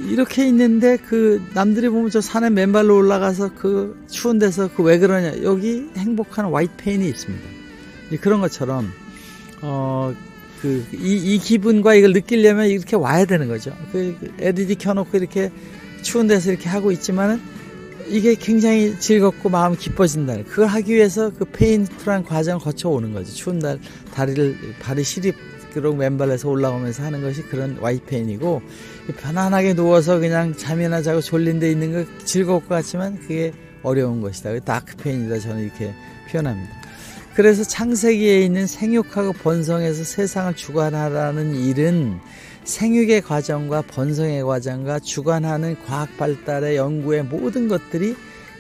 이렇게 있는데 그 남들이 보면 저 산에 맨발로 올라가서 그 추운 데서 그 왜 그러냐, 여기 행복한 화이트 페인이 있습니다. 그런 것처럼 이 기분과 이걸 느끼려면 이렇게 와야 되는 거죠. 그 LED 켜놓고 이렇게 추운 데서 이렇게 하고 있지만은 이게 굉장히 즐겁고 마음이 기뻐진다. 그걸 하기 위해서 그 페인풀한 과정을 거쳐오는 거죠. 추운 날 발이 시립도록 맨발에서 올라오면서 하는 것이 그런 화이트 페인이고, 편안하게 누워서 그냥 잠이나 자고 졸린 데 있는 거 즐거울 것 같지만 그게 어려운 것이다. 다크 페인이다. 저는 이렇게 표현합니다. 그래서 창세기에 있는 생육하고 번성해서 세상을 주관하라는 일은 생육의 과정과 번성의 과정과 주관하는 과학 발달의 연구의 모든 것들이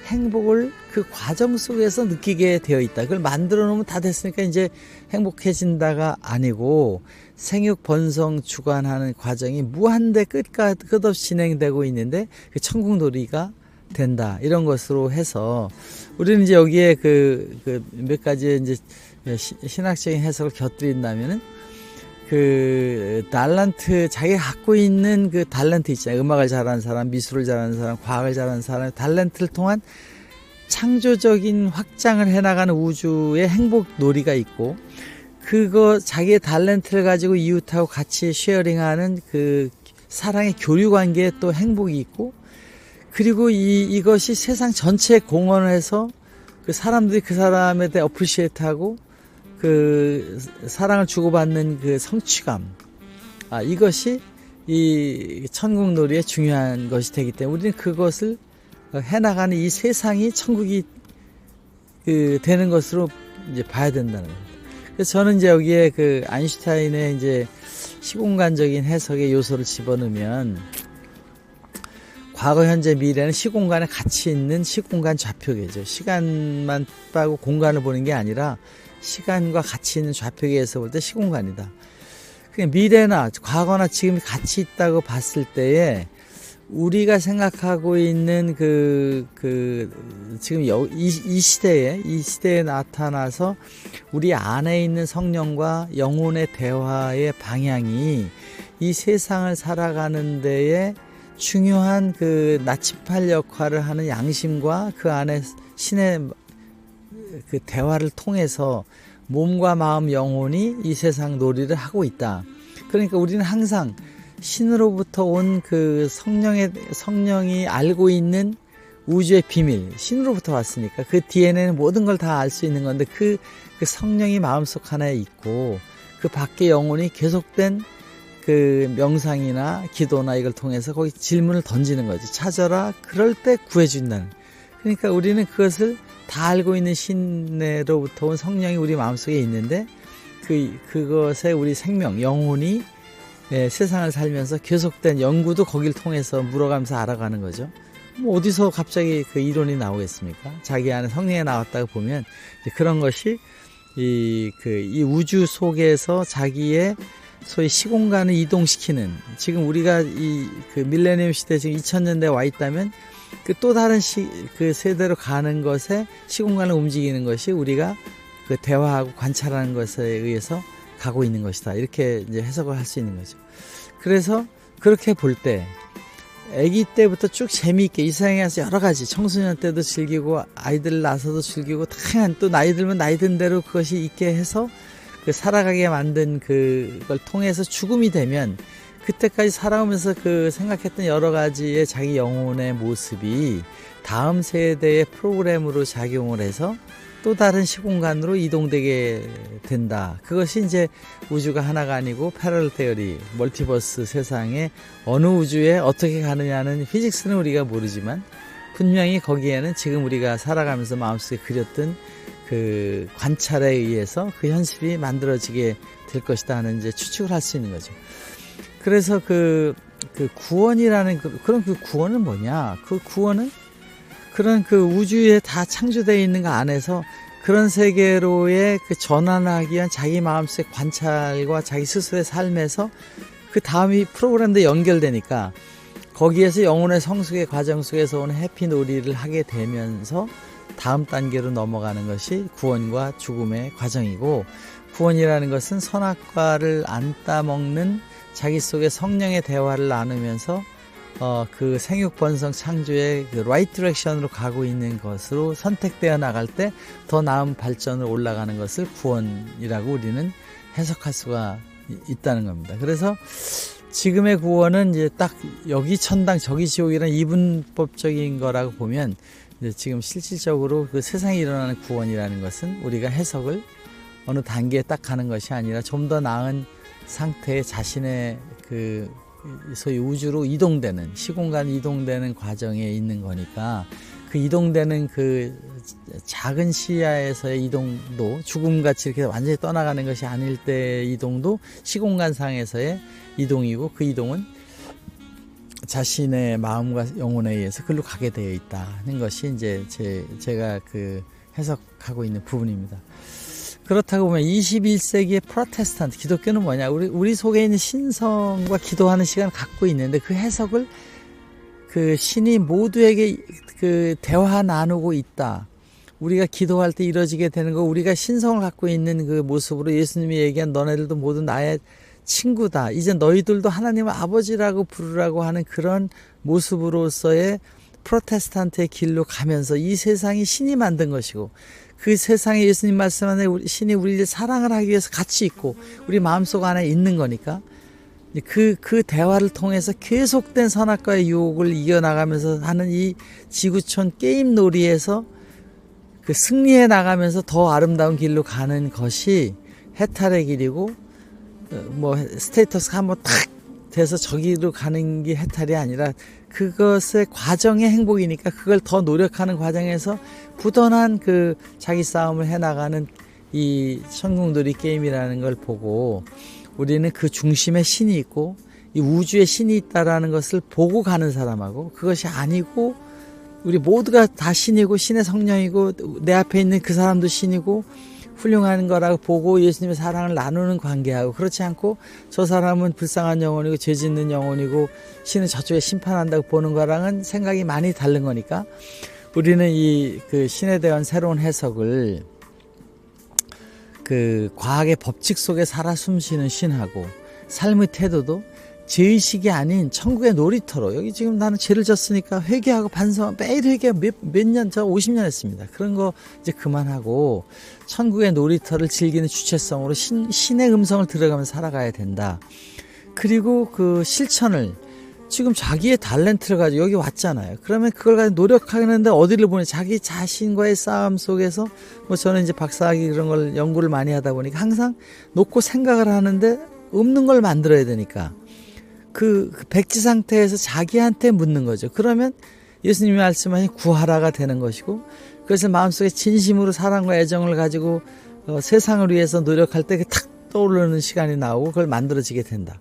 행복을 그 과정 속에서 느끼게 되어 있다. 그걸 만들어 놓으면 다 됐으니까 이제 행복해진다가 아니고 생육 번성 주관하는 과정이 무한대 끝없이 진행되고 있는데 그 천국놀이가 된다. 이런 것으로 해서 우리는 이제 여기에 몇 가지 이제 신학적인 해석을 곁들인다면은 그 달란트, 자기가 갖고 있는 그 달란트 있잖아요. 음악을 잘하는 사람, 미술을 잘하는 사람, 과학을 잘하는 사람, 달란트를 통한 창조적인 확장을 해나가는 우주의 행복 놀이가 있고, 그거 자기의 달란트를 가지고 이웃하고 같이 쉐어링하는 그 사랑의 교류 관계에 또 행복이 있고, 그리고 이것이 세상 전체에 공헌을 해서 그 사람들이 그 사람에 대해 어프리시에이트하고 그 사랑을 주고받는 그 성취감, 이것이 이 천국놀이의 중요한 것이 되기 때문에 우리는 그것을 해나가는 이 세상이 천국이 되는 것으로 이제 봐야 된다는 겁니다. 그래서 저는 이제 여기에 그 아인슈타인의 이제 시공간적인 해석의 요소를 집어넣으면, 과거, 현재, 미래는 시공간에 같이 있는 시공간 좌표계죠. 시간만 빠고 공간을 보는 게 아니라 시간과 같이 있는 좌표계에서 볼 때 시공간이다. 그러니까 미래나 과거나 지금이 같이 있다고 봤을 때에 우리가 생각하고 있는 지금 이 시대에 나타나서 우리 안에 있는 성령과 영혼의 대화의 방향이 이 세상을 살아가는 데에 중요한 그 나침반 역할을 하는 양심과 그 안에 신의 그 대화를 통해서 몸과 마음, 영혼이 이 세상 놀이를 하고 있다. 그러니까 우리는 항상 신으로부터 온 그 성령이 알고 있는 우주의 비밀, 신으로부터 왔으니까 그 DNA는 모든 걸 다 알 수 있는 건데 그 성령이 마음속 하나에 있고, 그 밖에 영혼이 계속된 그 명상이나 기도나 이걸 통해서 거기 질문을 던지는 거지. 찾아라. 그럴 때 구해준다는. 그러니까 우리는 그것을 다 알고 있는 신으로부터 온 성령이 우리 마음속에 있는데 그것에 우리 생명, 영혼이 세상을 살면서 계속된 연구도 거기를 통해서 물어가면서 알아가는 거죠. 뭐 어디서 갑자기 그 이론이 나오겠습니까? 자기 안에 성령이 나왔다고 보면 그런 것이 이 우주 속에서 자기의 소위 시공간을 이동시키는, 지금 우리가 그 밀레니엄 시대 지금 2000년대에 와 있다면 그 또 다른 그 세대로 가는 것에 시공간을 움직이는 것이 우리가 그 대화하고 관찰하는 것에 의해서 가고 있는 것이다. 이렇게 이제 해석을 할 수 있는 거죠. 그래서 그렇게 볼 때 아기 때부터 쭉 재미있게 이 세상에 와서 여러 가지 청소년 때도 즐기고 아이들 낳아서도 즐기고 다양한, 또 나이 들면 나이 든 대로 그것이 있게 해서 그 살아가게 만든 그걸 통해서 죽음이 되면 그때까지 살아오면서 그 생각했던 여러 가지의 자기 영혼의 모습이 다음 세대의 프로그램으로 작용을 해서 또 다른 시공간으로 이동되게 된다. 그것이 이제 우주가 하나가 아니고 패러럴 테어리, 멀티버스 세상에 어느 우주에 어떻게 가느냐는 피직스는 우리가 모르지만 분명히 거기에는 지금 우리가 살아가면서 마음속에 그렸던 그 관찰에 의해서 그 현실이 만들어지게 될 것이다 하는 이제 추측을 할 수 있는 거죠. 그래서 그 구원이라는 그런 그 구원은 뭐냐? 그 구원은 그런 그 우주에 다 창조되어 있는 거 안에서 그런 세계로의 그 전환하기 위한 자기 마음속의 관찰과 자기 스스로의 삶에서 그 다음이 프로그램도 연결되니까 거기에서 영혼의 성숙의 과정 속에서 오는 해피놀이를 하게 되면서 다음 단계로 넘어가는 것이 구원과 죽음의 과정이고, 구원이라는 것은 선악과를 안 따먹는 자기 속에 성령의 대화를 나누면서 그 생육번성 창조의 그 라이트 디렉션으로 가고 있는 것으로 선택되어 나갈 때 더 나은 발전을 올라가는 것을 구원이라고 우리는 해석할 수가 있다는 겁니다. 그래서 지금의 구원은 이제 딱 여기 천당 저기 지옥이라는 이분법적인 거라고 보면, 이제 지금 실질적으로 그 세상에 일어나는 구원이라는 것은 우리가 해석을 어느 단계에 딱 가는 것이 아니라 좀 더 나은 상태의 자신의 그 소위 우주로 이동되는, 시공간 이동되는 과정에 있는 거니까, 그 이동되는 그 작은 시야에서의 이동도 죽음같이 이렇게 완전히 떠나가는 것이 아닐 때의 이동도 시공간상에서의 이동이고, 그 이동은 자신의 마음과 영혼에 의해서 그걸로 가게 되어 있다는 것이 이제 제가 그 해석하고 있는 부분입니다. 그렇다고 보면 21세기의 프로테스탄트 기독교는 뭐냐? 우리 속에 있는 신성과 기도하는 시간을 갖고 있는데 그 해석을 그 신이 모두에게 그 대화 나누고 있다. 우리가 기도할 때 이루어지게 되는 거, 우리가 신성을 갖고 있는 그 모습으로 예수님이 얘기한 너네들도 모두 나의 친구다. 이제 너희들도 하나님을 아버지라고 부르라고 하는 그런 모습으로서의 프로테스탄트의 길로 가면서 이 세상이 신이 만든 것이고, 그 세상에 예수님 말씀하는 신이 우리를 사랑을 하기 위해서 같이 있고 우리 마음속 안에 있는 거니까 그 대화를 통해서 계속된 선악과의 유혹을 이겨나가면서 하는 이 지구촌 게임 놀이에서 그 승리해 나가면서 더 아름다운 길로 가는 것이 해탈의 길이고, 뭐 스테이터스가 한번 탁 돼서 저기로 가는 게 해탈이 아니라 그것의 과정의 행복이니까 그걸 더 노력하는 과정에서 부단한 그 자기 싸움을 해나가는 이 천국놀이 게임이라는 걸 보고, 우리는 그 중심에 신이 있고 이 우주에 신이 있다라는 것을 보고 가는 사람하고, 그것이 아니고 우리 모두가 다 신이고 신의 성령이고 내 앞에 있는 그 사람도 신이고 훌륭한 거라고 보고 예수님의 사랑을 나누는 관계하고, 그렇지 않고 저 사람은 불쌍한 영혼이고 죄 짓는 영혼이고 신은 저쪽에 심판한다고 보는 거랑은 생각이 많이 다른 거니까, 우리는 이 그 신에 대한 새로운 해석을 그 과학의 법칙 속에 살아 숨쉬는 신하고 삶의 태도도 죄의식이 아닌 천국의 놀이터로, 여기 지금 나는 죄를 졌으니까 회개하고 반성, 매일 회개 몇 년, 저 50년 했습니다. 그런 거 이제 그만하고 천국의 놀이터를 즐기는 주체성으로 신의 음성을 들어가면서 살아가야 된다. 그리고 그 실천을, 지금 자기의 탤런트를 가지고 여기 왔잖아요. 그러면 그걸 가지고 노력하는데 어디를 보내? 자기 자신과의 싸움 속에서, 뭐 저는 이제 박사학위 그런 걸 연구를 많이 하다 보니까 항상 놓고 생각을 하는데 없는 걸 만들어야 되니까 그 백지 상태에서 자기한테 묻는 거죠. 그러면 예수님이 말씀하신 구하라가 되는 것이고, 그래서 마음속에 진심으로 사랑과 애정을 가지고 세상을 위해서 노력할 때 탁 떠오르는 시간이 나오고 그걸 만들어지게 된다.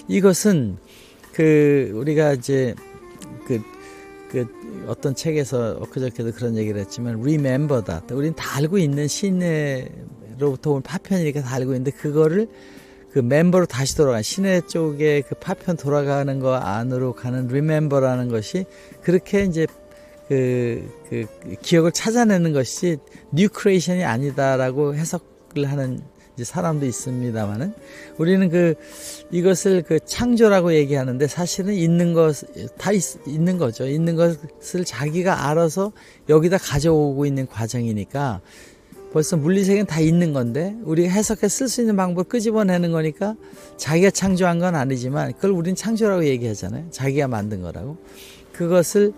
이것은 그 우리가 이제 그 그 어떤 책에서 엊그저께도 그런 얘기를 했지만 remember that. 우린 다 알고 있는 시내로부터 온 파편이니까 다 알고 있는데 그거를 그 멤버로 다시 돌아가는 시내 쪽에 그 파편 돌아가는 거 안으로 가는 remember라는 것이 그렇게 이제 그 기억을 찾아내는 것이 new creation이 아니다라고 해석을 하는 이제 사람도 있습니다만은 우리는 이것을 창조라고 얘기하는데 사실은 있는 것 다 있는 거죠. 있는 것을 자기가 알아서 여기다 가져오고 있는 과정이니까 벌써 물리세계는 다 있는 건데 우리가 해석해 쓸 수 있는 방법을 끄집어내는 거니까 자기가 창조한 건 아니지만 그걸 우린 창조라고 얘기하잖아요. 자기가 만든 거라고. 그것을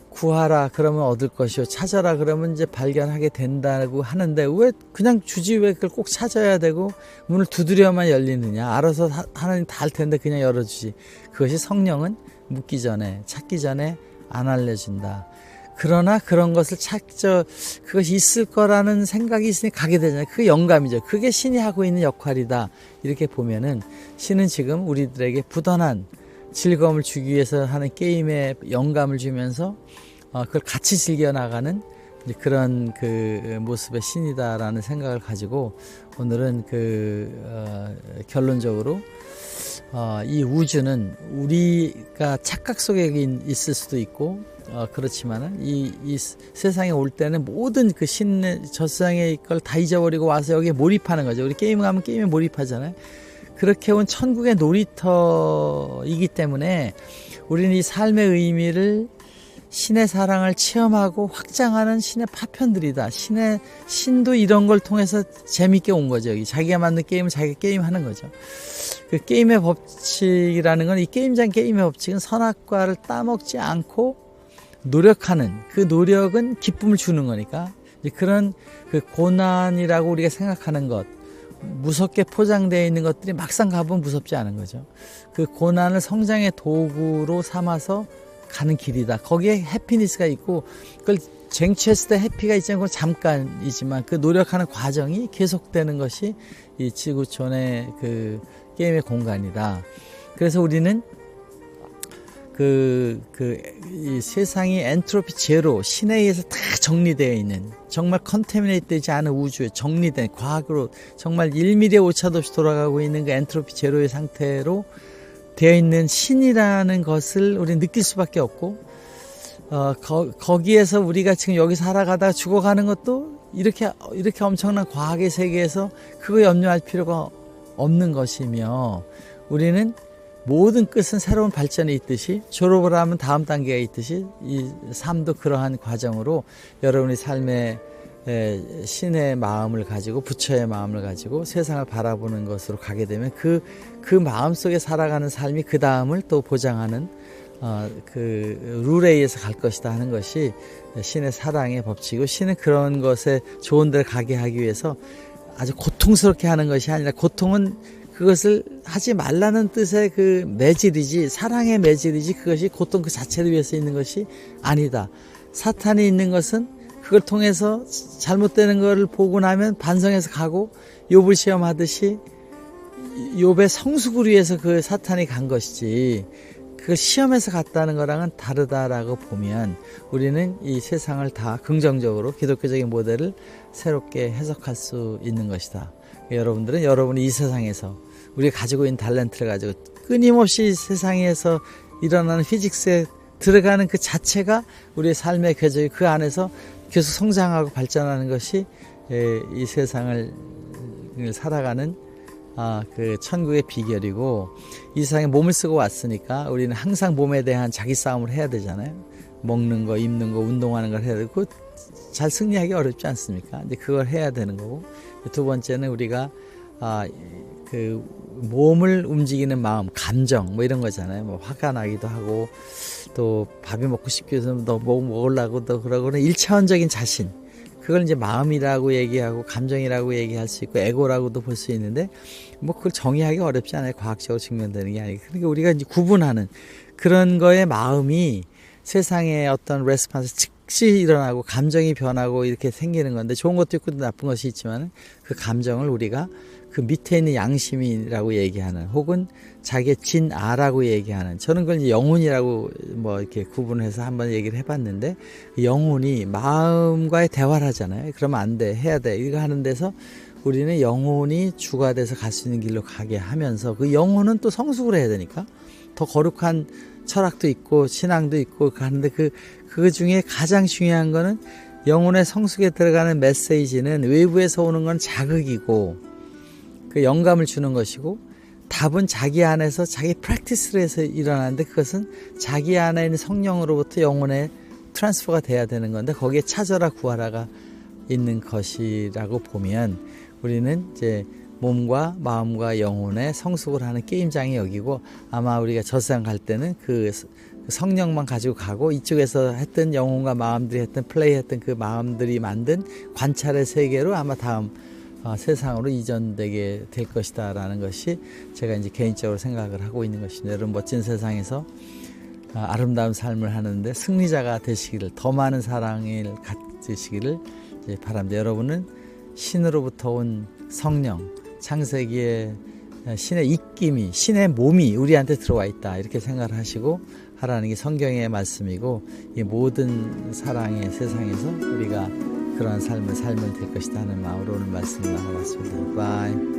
구하라 그러면 얻을 것이요 찾아라 그러면 이제 발견하게 된다고 하는데 왜 그냥 주지 왜 그걸 꼭 찾아야 되고 문을 두드려야만 열리느냐. 알아서 하나님 다 할 텐데 그냥 열어주지. 그것이 성령은 묻기 전에 찾기 전에 안 알려준다. 그러나 그런 것을 그것이 있을 거라는 생각이 있으니 가게 되잖아요. 그게 영감이죠. 그게 신이 하고 있는 역할이다. 이렇게 보면은 신은 지금 우리들에게 부단한 즐거움을 주기 위해서 하는 게임에 영감을 주면서 그걸 같이 즐겨나가는 그런 모습의 신이다라는 생각을 가지고 오늘은 결론적으로 이 우주는 우리가 착각 속에 있을 수도 있고 그렇지만은 이 세상에 올 때는 모든 저 세상의 걸 다 잊어버리고 와서 여기에 몰입하는 거죠. 우리 게임 가면 게임에 몰입하잖아요. 그렇게 온 천국의 놀이터이기 때문에 우리는 이 삶의 의미를 신의 사랑을 체험하고 확장하는 신의 파편들이다. 신도 이런 걸 통해서 재밌게 온 거죠. 여기 자기가 만든 게임을 자기가 게임하는 거죠. 그 게임의 법칙이라는 건 이 게임장 게임의 법칙은 선악과를 따먹지 않고 노력하는 그 노력은 기쁨을 주는 거니까 그런 고난이라고 우리가 생각하는 것 무섭게 포장되어 있는 것들이 막상 가보면 무섭지 않은 거죠. 그 고난을 성장의 도구로 삼아서 가는 길이다. 거기에 해피니스가 있고 그걸 쟁취했을 때 해피가 있지 않고 잠깐이지만 그 노력하는 과정이 계속되는 것이 이 지구촌의 게임의 공간이다. 그래서 우리는 이 세상이 엔트로피 제로, 신에 의해서 다 정리되어 있는, 정말 컨테미네이트 되지 않은 우주에 정리된, 과학으로 정말 1mm의 오차도 없이 돌아가고 있는 그 엔트로피 제로의 상태로 되어 있는 신이라는 것을 우리는 느낄 수밖에 없고, 거기에서 우리가 지금 여기 살아가다가 죽어가는 것도 이렇게 엄청난 과학의 세계에서 그거 염려할 필요가 없는 것이며, 우리는 모든 끝은 새로운 발전이 있듯이 졸업을 하면 다음 단계가 있듯이 이 삶도 그러한 과정으로 여러분의 삶에 신의 마음을 가지고 부처의 마음을 가지고 세상을 바라보는 것으로 가게 되면 그 마음 속에 살아가는 삶이 그 다음을 또 보장하는 룰에 의해서 갈 것이다 하는 것이 신의 사랑의 법칙이고 신은 그런 것에 좋은 데를 가게 하기 위해서 아주 고통스럽게 하는 것이 아니라 고통은 그것을 하지 말라는 뜻의 매질이지 사랑의 매질이지 그것이 고통 그 자체를 위해서 있는 것이 아니다. 사탄이 있는 것은 그걸 통해서 잘못되는 것을 보고 나면 반성해서 가고 욥을 시험하듯이 욥의 성숙을 위해서 그 사탄이 간 것이지 그걸 시험해서 갔다는 거랑은 다르다라고 보면 우리는 이 세상을 다 긍정적으로 기독교적인 모델을 새롭게 해석할 수 있는 것이다. 여러분들은 여러분이 이 세상에서 우리가 가지고 있는 탤런트를 가지고 끊임없이 세상에서 일어나는 피직스에 들어가는 그 자체가 우리의 삶의 궤적이 그 안에서 계속 성장하고 발전하는 것이 이 세상을 살아가는 그 천국의 비결이고 이 세상에 몸을 쓰고 왔으니까 우리는 항상 몸에 대한 자기 싸움을 해야 되잖아요. 먹는 거, 입는 거, 운동하는 걸 해야 되고 잘 승리하기 어렵지 않습니까? 근데 그걸 해야 되는 거고 두 번째는 우리가 몸을 움직이는 마음, 감정 뭐 이런 거잖아요. 뭐 화가 나기도 하고 또 밥이 먹고 싶기도 해서 너 뭐 먹으려고 또 그러고는 1차원적인 자신 그걸 이제 마음이라고 얘기하고 감정이라고 얘기할 수 있고 에고라고도 볼 수 있는데 뭐 그걸 정의하기 어렵지 않아요. 과학적으로 증명되는 게 아니고 그러니까 우리가 이제 구분하는 그런 거에 마음이 세상의 어떤 레스폰스 즉시 일어나고 감정이 변하고 이렇게 생기는 건데 좋은 것도 있고 나쁜 것이 있지만 그 감정을 우리가 그 밑에 있는 양심이라고 얘기하는 혹은 자기의 진아라고 얘기하는 저는 그걸 이제 영혼이라고 뭐 이렇게 구분해서 한번 얘기를 해봤는데 영혼이 마음과의 대화를 하잖아요. 그러면 안 돼. 해야 돼. 이거 하는 데서 우리는 영혼이 주가 돼서 갈 수 있는 길로 가게 하면서 그 영혼은 또 성숙을 해야 되니까 더 거룩한 철학도 있고 신앙도 있고 하는데 그 중에 가장 중요한 거는 영혼의 성숙에 들어가는 메시지는 외부에서 오는 건 자극이고 그 영감을 주는 것이고 답은 자기 안에서 자기 프랙티스를 해서 일어나는데 그것은 자기 안에 있는 성령으로부터 영혼에 트랜스퍼가 돼야 되는 건데 거기에 찾아라 구하라가 있는 것이라고 보면 우리는 이제 몸과 마음과 영혼의 성숙을 하는 게임장이 여기고 아마 우리가 저 세상 갈 때는 그 성령만 가지고 가고 이쪽에서 했던 영혼과 마음들이 했던 플레이했던 그 마음들이 만든 관찰의 세계로 아마 다음 세상으로 이전되게 될 것이다 라는 것이 제가 이제 개인적으로 생각을 하고 있는 것입니다. 여러분 멋진 세상에서 아름다운 삶을 하는데 승리자가 되시기를 더 많은 사랑을 가지시기를 바랍니다. 여러분은 신으로부터 온 성령 창세기의 신의 입김이 신의 몸이 우리한테 들어와 있다 이렇게 생각을 하시고 하라는 게 성경의 말씀이고 이 모든 사랑의 세상에서 우리가 그러한 삶을 살면 될 것이다 하는 마음으로 오늘 말씀을 나눠봤습니다. 바이.